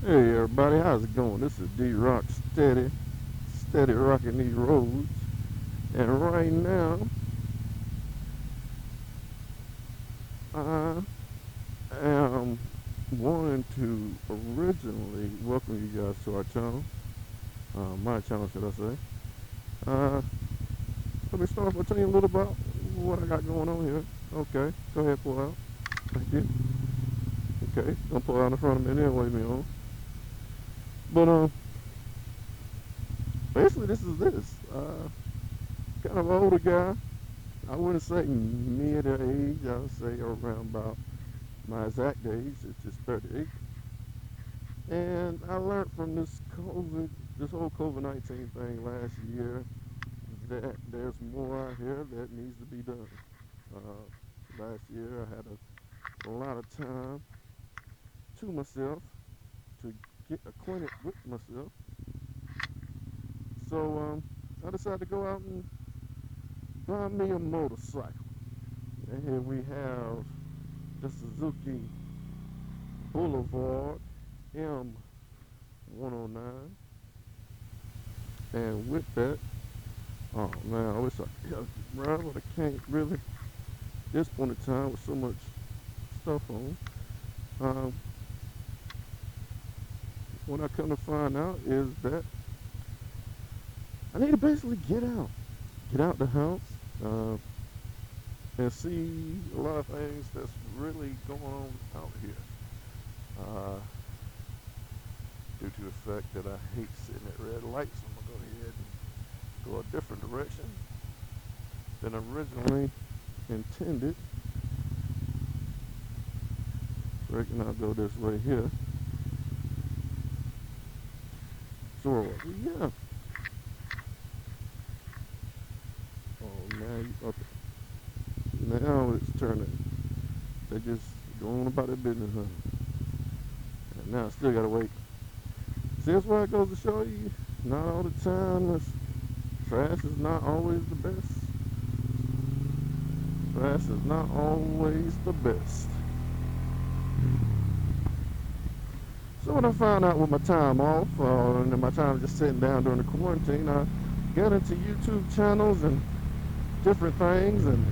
Hey everybody, how's it going? This is D-Rock steady rocking these roads. And right now, I am wanting to originally welcome you guys to our channel. My channel, should I say. Uh, Let me start off by telling you a little about what I got going on here. Okay, go ahead, pull out. Thank you. Okay, don't pull out in front of me and then wave me on. But, basically this is this. Kind of older guy. I wouldn't say mid age. I would say around about my exact age, which is 38. And I learned from this whole COVID-19 thing last year, that there's more out here that needs to be done. Last year, I had a lot of time to myself to get acquainted with myself. So I decided to go out and buy me a motorcycle. And here we have the Suzuki Boulevard M109. And with that, oh man, I wish I could ride, but I can't really. This point in time with so much stuff on. Um, what I come to find out is that I need to basically get out the house, uh, and see a lot of things that's really going on out here. Uh, Due to the fact that I hate sitting at red lights, I'm gonna go ahead and go a different direction than originally intended. Reckon I'll go this way here. So yeah. Oh man, okay. Now it's turning. They just going about their business, huh? And now I still gotta wait. See, that's why it goes to show you, not all the time. Fast is not always the best. Fast is not always the best. So when I found out with my time off, and my time just sitting down during the quarantine, I got into YouTube channels and different things. And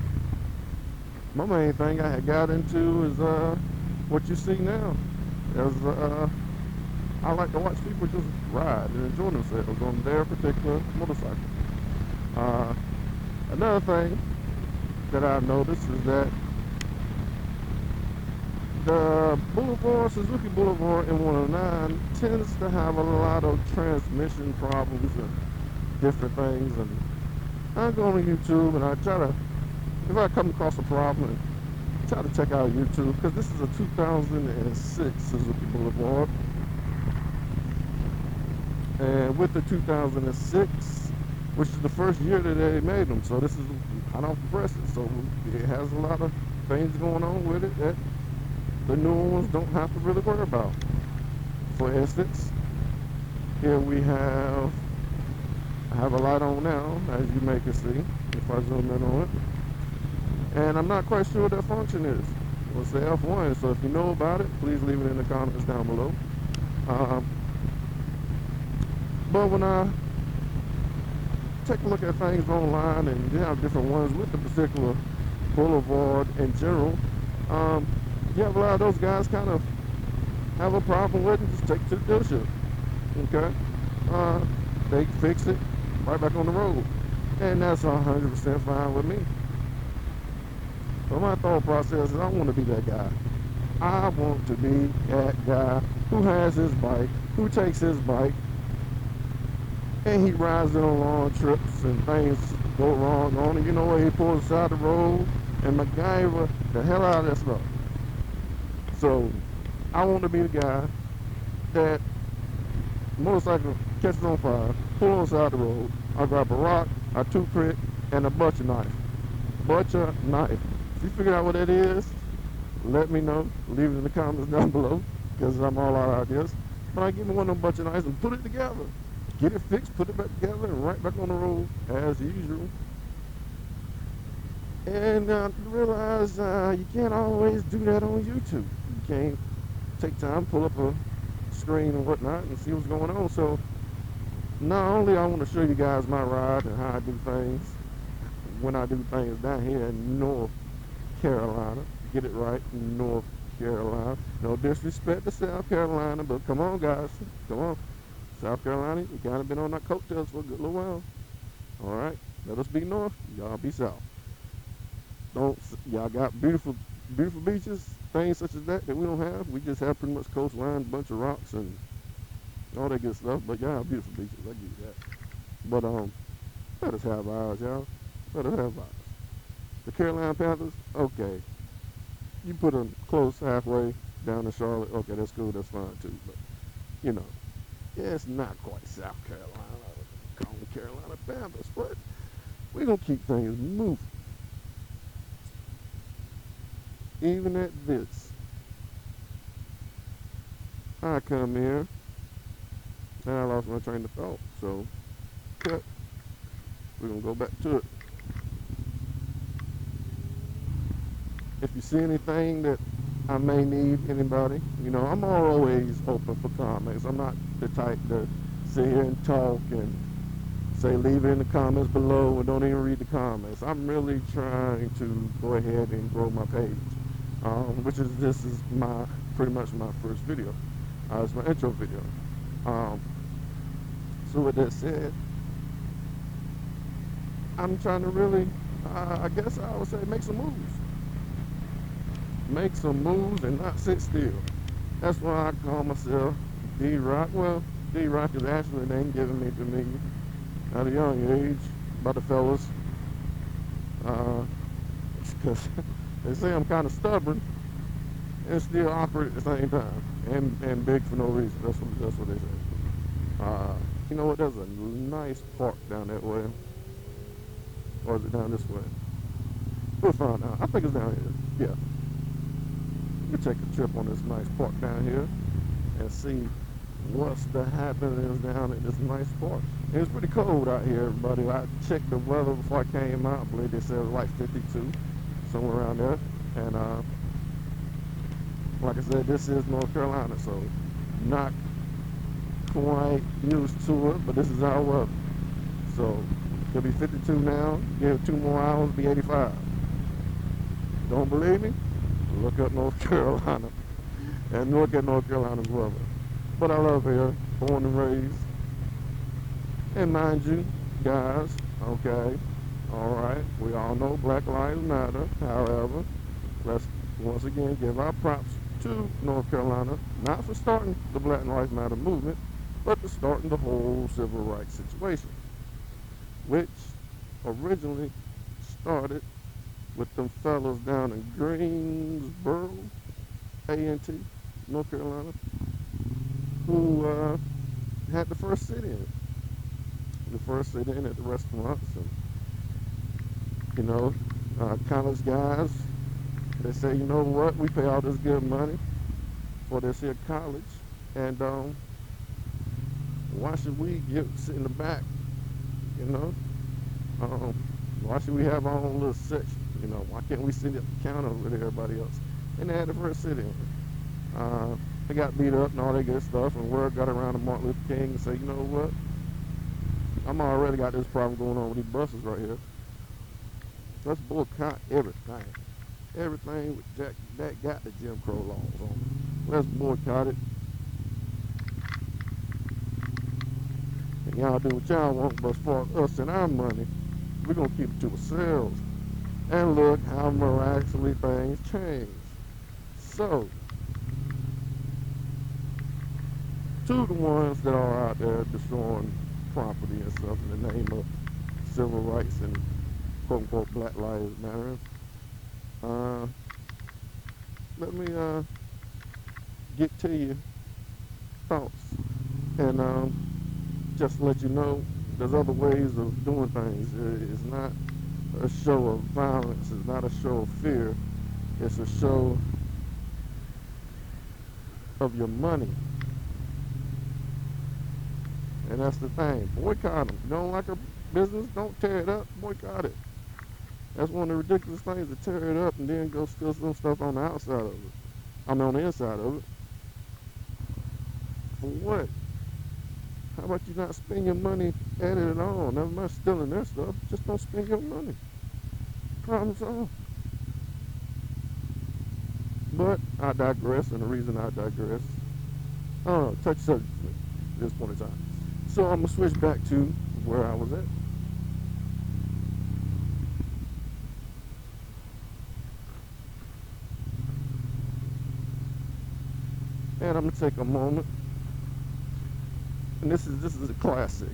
my main thing I had got into is what you see now. As I like to watch people just ride and enjoy themselves on their particular motorcycle. Uh, Another thing that I noticed is that the Suzuki Boulevard M109 tends to have a lot of transmission problems and different things. And I go on YouTube and I try to, if I come across a problem, and try to check out YouTube, because this is a 2006 Suzuki Boulevard. And with the 2006, which is the first year that they made them, so this is kind of impressive. So it has a lot of things going on with it that the newer ones don't have to really worry about. For instance, here I have a light on now, as you may can see, if I zoom in on it. And I'm not quite sure what that function is. Well, it's the F1, so if you know about it, please leave it in the comments down below. Um, but when I take a look at things online, and you have different ones with the particular boulevard in general, you have a lot of those guys kind of have a problem with it, just take it to the dealership. Okay? They fix it right back on the road. And that's 100% fine with me. But my thought process is I want to be that guy. I want to be that guy who has his bike, who takes his bike, and he rides it on long trips and things go wrong on it. You know what? He pulls aside the road and MacGyver the hell out of that stuff. So I want to be the guy that motorcycle catches on fire, pull on the side of the road. I grab a rock, a toothpick, and a butcher knife. Butcher knife. If you figure out what that is, let me know. Leave it in the comments down below, because I'm all out of ideas. But I give me one of them butcher knives and put it together. Get it fixed, put it back together, and right back on the road as usual. And realize you can't always do that on YouTube. You can't take time, pull up a screen and whatnot and see what's going on. So not only I want to show you guys my ride and how I do things when I do things down here in North Carolina. Get it right, North Carolina. No disrespect to South Carolina, but come on, guys, come on. South Carolina, you kind of been on that coattails for a good little while. All right, let us be north, y'all be south. Don't y'all got beautiful beaches, things such as that we don't have. We just have pretty much coastline, bunch of rocks and all that good stuff. But y'all have beautiful beaches, I give you that. But let us have ours, y'all. Let us have ours. The Carolina Panthers, okay. You put them close halfway down to Charlotte, okay, that's cool, that's fine too. But you know, yeah, it's not quite South Carolina. Call them Carolina Panthers, but we're gonna keep things moving. Even at this, I come here and I lost my train of thought. So, cut. We're gonna go back to it. If you see anything that I may need, anybody, you know, I'm always open for comments. I'm not the type to sit here and talk and say leave it in the comments below and don't even read the comments. I'm really trying to go ahead and grow my page, this is pretty much my first video. It's my intro video. So with that said, I'm trying to really, I guess I would say, make some moves. Make some moves and not sit still. That's why I call myself D-Rock. Well, D-Rock is actually a name given me to me at a young age by the fellas. Because they say I'm kind of stubborn and still awkward at the same time, and big for no reason. That's what they say. You know what? There's a nice park down that way, or is it down this way? We'll find out. I think it's down here. Yeah. We take a trip on this nice park down here and see what's the happenings down at this nice park. And it's pretty cold out here, everybody. I checked the weather before I came out. I believe they said it was like 52, somewhere around there. And like I said, this is North Carolina, so not quite used to it, but this is our weather. So it'll be 52 now. Give it 2 more hours, be 85. Don't believe me? Look up North Carolina and look at North Carolina's weather. But I love here, born and raised. And mind you, guys, okay, all right, we all know Black Lives Matter. However, let's once again give our props to North Carolina, not for starting the Black Lives Matter movement, but for starting the whole civil rights situation, which originally started with them fellas down in Greensboro, A&T, North Carolina, who had the first sit-in. The first sit-in at the restaurants. And, you know, college guys, they say, you know what, we pay all this good money for this here college, and why should we sit in the back, you know? Why should we have our own little section? You know, why can't we sit at the counter with everybody else? And they had the first sit-in. They got beat up and all that good stuff, and word got around to Martin Luther King and said, you know what? I'm already got this problem going on with these buses right here. Let's boycott everything. Everything that got the Jim Crow laws on it. Let's boycott it. And y'all do what y'all want, but for us and our money, we're going to keep it to ourselves. And look how miraculously things change. So, to the ones that are out there destroying property and stuff in the name of civil rights and quote-unquote Black Lives Matter, let me get to your thoughts and just let you know there's other ways of doing things. It's not a show of violence, it's not a show of fear, it's a show of your money. And that's the thing. Boycott them. You don't like a business, don't tear it up, boycott it. That's one of the ridiculous things, to tear it up and then go steal some stuff on the outside of it. I mean, on the inside of it. For what? How about you not spend your money at it at all? Never mind stealing their stuff. Just don't spend your money. Problem solved. But I digress, and the reason I digress, touch subject at this point in time. So I'm gonna switch back to where I was at. And I'm gonna take a moment. And this is a classic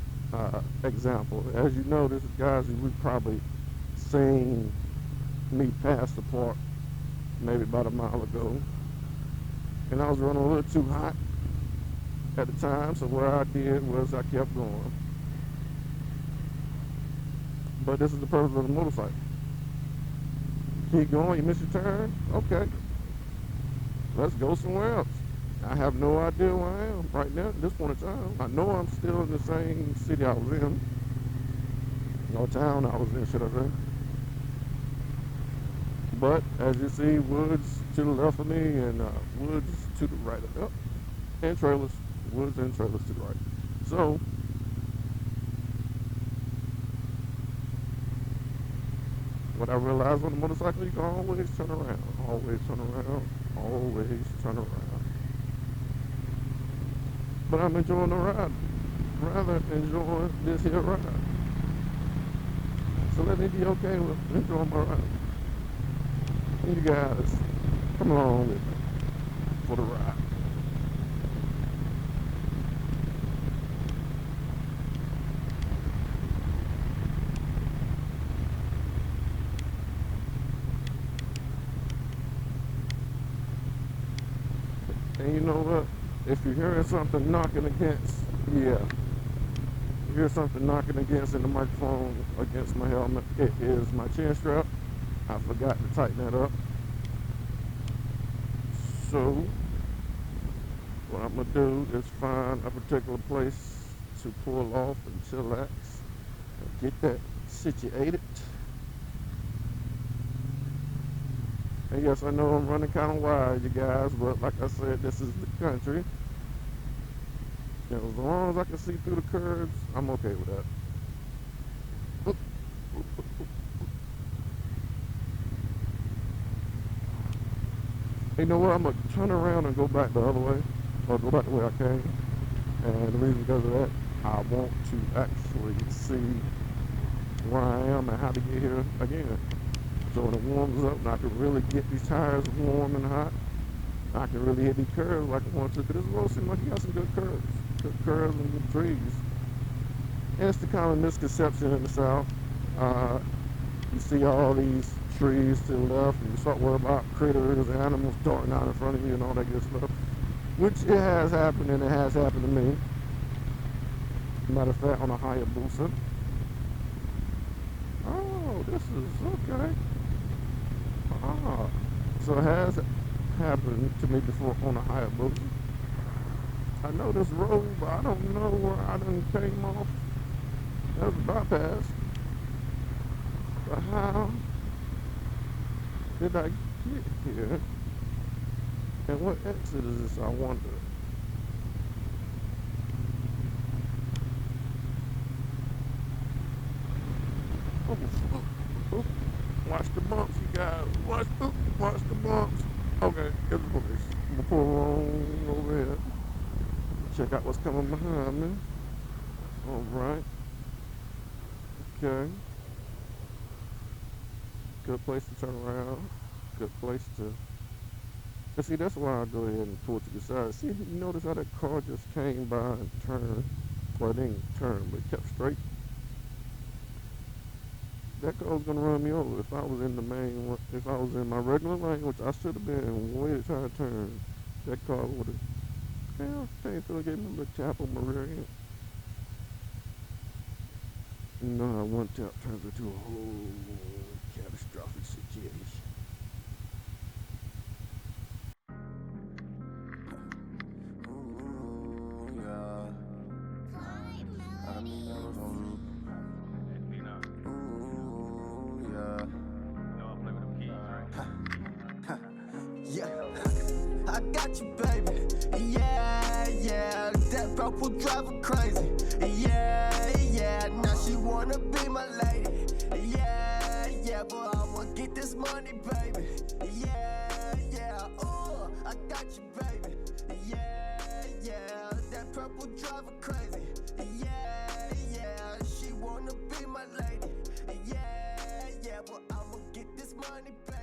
example. As you know, this is guys who we've probably seen me pass the park maybe about a mile ago. And I was running a little too hot at the time, so what I did was I kept going. But this is the purpose of the motorcycle. Keep going, you miss your turn? Okay. Let's go somewhere else. I have no idea where I am right now at this point in time. I know I'm still in the same city I was in, or town I was in, should I say. But as you see, woods to the left of me and woods to the right of me. And trailers, woods and trailers to the right. So, what I realized on the motorcycle, you can always turn around, always turn around, always turn around. But I'm enjoying the ride, rather enjoying this here ride. So let me be okay with enjoying my ride. And you guys, come along with me for the ride. And you know what? If you're hearing something knocking against, yeah, you hear something knocking against in the microphone against my helmet, it is my chin strap. I forgot to tighten that up. So, what I'm gonna do is find a particular place to pull off and chillax and get that situated. And yes, I know I'm running kind of wide, you guys, but like I said, this is the country. And as long as I can see through the curves, I'm okay with that. You know what? I'm gonna turn around and go back the other way, or go back the way I came. And the reason because of that, I want to actually see where I am and how to get here again. So when it warms up and I can really get these tires warm and hot, I can really hit these curves like I want to. Because this road seems like you got some good curves and good trees. And it's the common misconception in the South. You see all these trees to the left and you start worrying about critters, animals darting out in front of you and all that good stuff. Which it has happened, and it has happened to me. Matter of fact, on a Hayabusa. Oh, this is okay. Ah, so it has happened to me before on a Hayabusa. I know this road, but I don't know where I done came off. That's a bypass. But how did I get here? And what exit is this, I wonder? Oh, oh, oh. Watch the bumps, you guys. Watch the bumps. Okay, here's the police. I'm gonna pull on over here. Check out what's coming behind me. Alright. Okay. Good place to turn around. Good place to... But see, that's why I go ahead and pull to the side. See, you notice how that car just came by and turned. Well, it didn't turn, but it kept straight. That car was gonna run me over if I was in the main one. If I was in my regular lane, which I should have been, and waited till I turned, that car would have. Well, until it gave me a little tap on my rear end. No, one tap turns into a whole catastrophic situation. Yeah, I got you, baby. Yeah, yeah, purple drive her crazy. Yeah, yeah, now she wanna be my lady. Yeah, yeah, but I'ma get this money, baby. Yeah, yeah, I got you, baby. Yeah, yeah, that purple drive her crazy. Yeah, yeah, she wanna be my lady. Yeah, yeah, but I'ma get this money, baby.